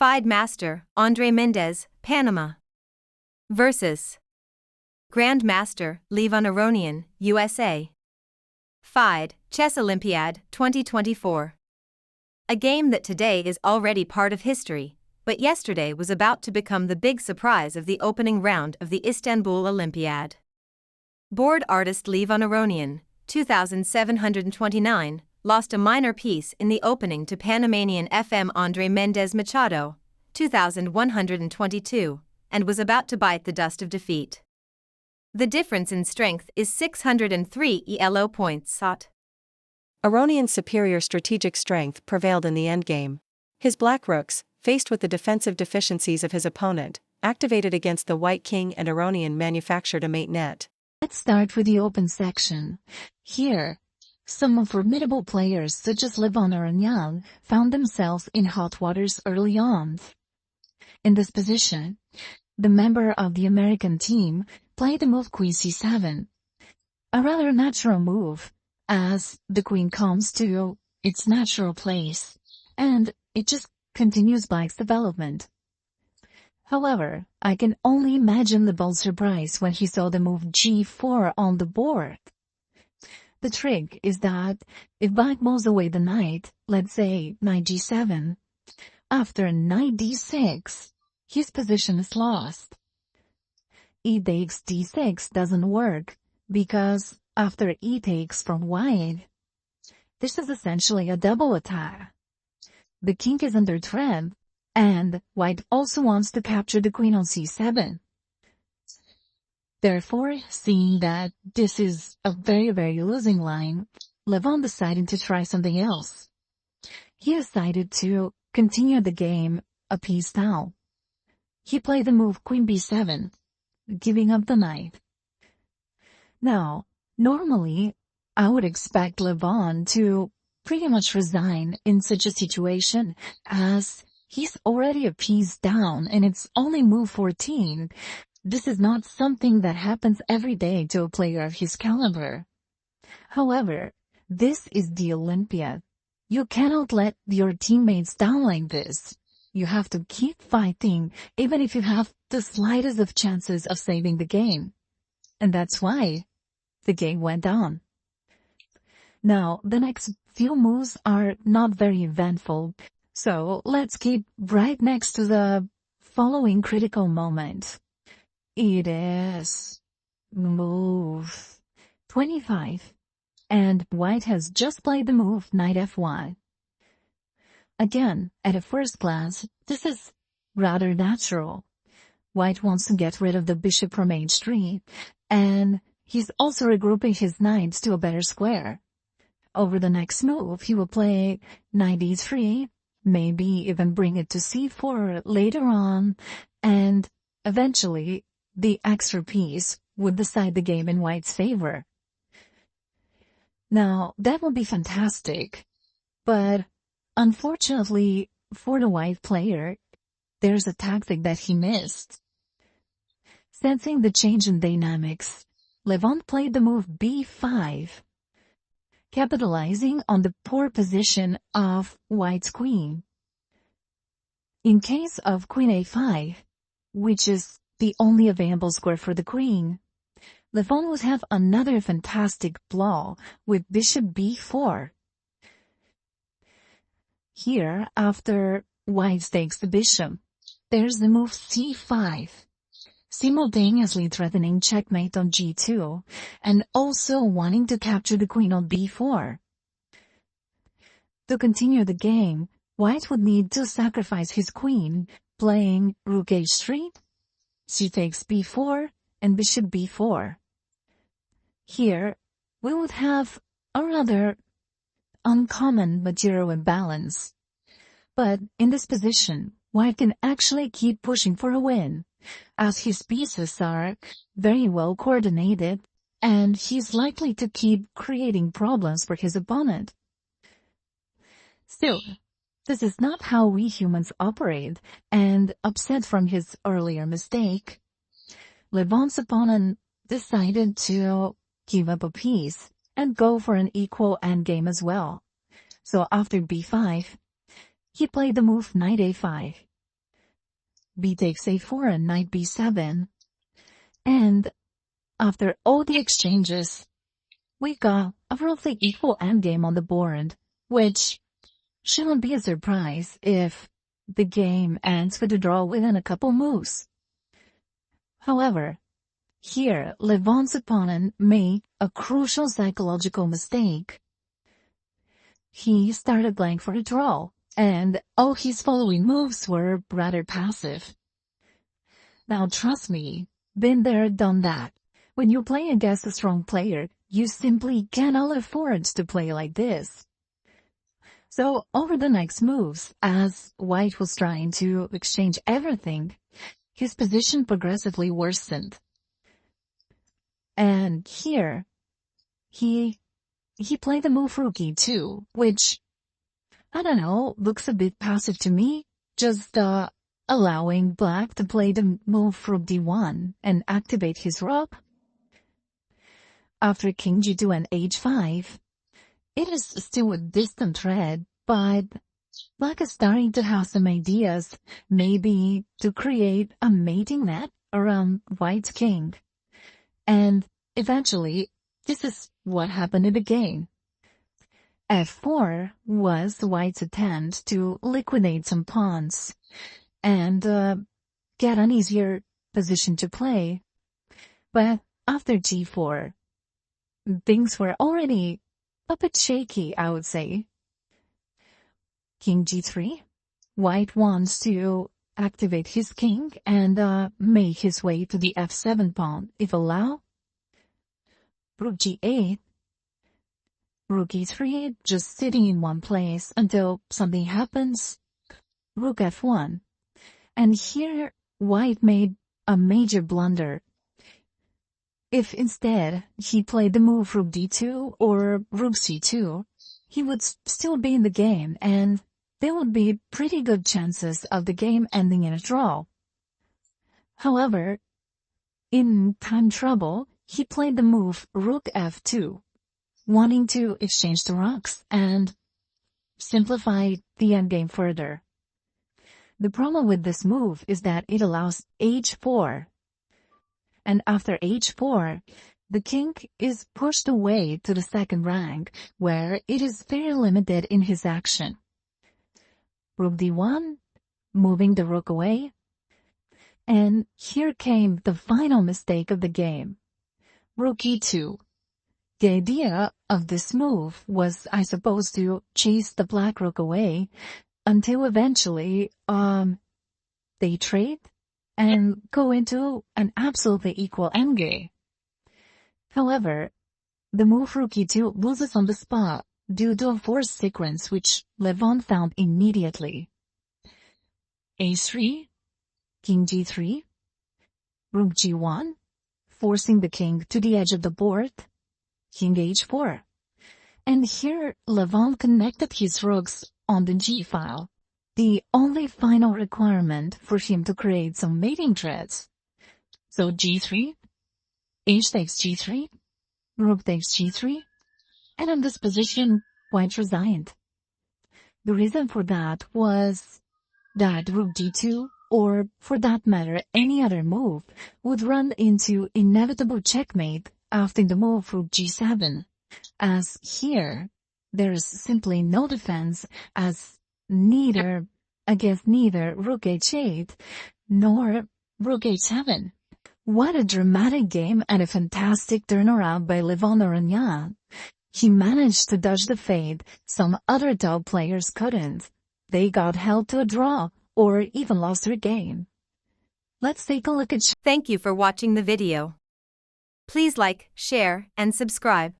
Fide Master, Mendez, Panama. Versus Grandmaster, Levon Aronian, USA. Fide, Chess Olympiad, 2024. A game that today is already part of history, but yesterday was about to become the big surprise of the opening round of the Istanbul Olympiad. Board artist Levon Aronian, 2,729, lost a minor piece in the opening to Panamanian Mendez Machado, 2,122, and was about to bite the dust of defeat. The difference in strength is 603 ELO points. Aronian's superior strategic strength prevailed in the endgame. His black rooks, faced with the defensive deficiencies of his opponent, activated against the white king, and Aronian manufactured a mate net. Let's start with the open section. Here, some formidable players such as Levon Aronian found themselves in hot waters early on. In this position, the member of the American team played the move Queen c7, a rather natural move, as the queen comes to its natural place, and it just continues by its development. However, I can only imagine the bold surprise when he saw the move g4 on the board. The trick is that if black moves away the knight, let's say knight g7, after knight d6, his position is lost. E takes d6 doesn't work, because after e takes from white, this is essentially a double attack. The king is under threat, and white also wants to capture the queen on c7. Therefore, seeing that this is a very losing line, Levon decided to try something else. He decided to continue the game a piece down. He played the move queen b7, giving up the knight. Now, normally, I would expect Levon to pretty much resign in such a situation, as he's already a piece down and it's only move 14. This is not something that happens every day to a player of his caliber. However, this is the Olympiad. You cannot let your teammates down like this. You have to keep fighting, even if you have the slightest of chances of saving the game. And that's why the game went on. Now, the next few moves are not very eventful, so let's keep right next to the following critical moment. It is move 25, and white has just played the move knight f1. Again, at a first glance, this is rather natural. White wants to get rid of the bishop from h3, and he's also regrouping his knights to a better square. Over the next move, he will play knight e3, maybe even bring it to c4 later on, and eventually, the extra piece would decide the game in white's favor. Now, that would be fantastic, but unfortunately for the white player, there's a tactic that he missed. Sensing the change in dynamics, Levon played the move b5, capitalizing on the poor position of white's queen. In case of queen a5, which is the only available square for the queen, Levon would have another fantastic blow with bishop b4. Here, after white takes the bishop, there's the move c5, simultaneously threatening checkmate on g2, and also wanting to capture the queen on b4. To continue the game, white would need to sacrifice his queen, playing rook h3, she takes b4, and bishop b4. Here, we would have a rather uncommon material imbalance. But in this position, white can actually keep pushing for a win, as his pieces are very well coordinated, and he's likely to keep creating problems for his opponent. Still, this is not how we humans operate, and upset from his earlier mistake, Levon's opponent decided to give up a piece and go for an equal endgame as well. So after b5, he played the move knight a5, b takes a4 and knight b7. And after all the exchanges, we got a roughly equal endgame on the board, which shouldn't be a surprise if the game ends with a draw within a couple moves. However, here Levon's opponent made a crucial psychological mistake. He started playing for a draw, and all his following moves were rather passive. Now trust me, been there, done that. When you play against a strong player, you simply cannot afford to play like this. So over the next moves, as White was trying to exchange everything, his position progressively worsened. And here, he played the move rook e2, which, I don't know, looks a bit passive to me, just allowing black to play the move rook d1 and activate his rook. After king g2 and h5, it is still a distant threat, but black is starting to have some ideas, maybe to create a mating net around white's king. And eventually, this is what happened in the game. f4 was white's attempt to liquidate some pawns and get an easier position to play. But after g4, things were already a bit shaky, I would say. King g3. White wants to activate his king and make his way to the f7 pawn, if allowed. Rook g8. Rook e3, just sitting in one place until something happens. Rook f1. And here, White made a major blunder. If instead he played the move rook d2 or rook c2, he would still be in the game, and there would be pretty good chances of the game ending in a draw. However, in time trouble, he played the move rook f2, wanting to exchange the rooks and simplify the endgame further. The problem with this move is that it allows h4. And after h4, the king is pushed away to the second rank, where it is very limited in his action. Rook d1, moving the rook away. And here came the final mistake of the game. Rook e2. The idea of this move was, I suppose, to chase the black rook away until eventually, they trade and go into an absolutely equal endgame. However, the move rook e2 loses on the spot due to a forced sequence which Levon found immediately. a3, king g3, rook g1, forcing the king to the edge of the board, king h4. And here Levon connected his rooks on the g-file, the only final requirement for him to create some mating threads. So g3, h takes g3, rook takes g3, and in this position, White resigned. The reason for that was that rook d2, or for that matter any other move, would run into inevitable checkmate after the move rook g7, as here there is simply no defense as against neither rook h8 nor rook h7. What a dramatic game and a fantastic turnaround by Levon Aronian. He managed to dodge the fate some other top players couldn't. They got held to a draw or even lost their game. Let's take a look at. Thank you for watching the video. Please like, share, and subscribe.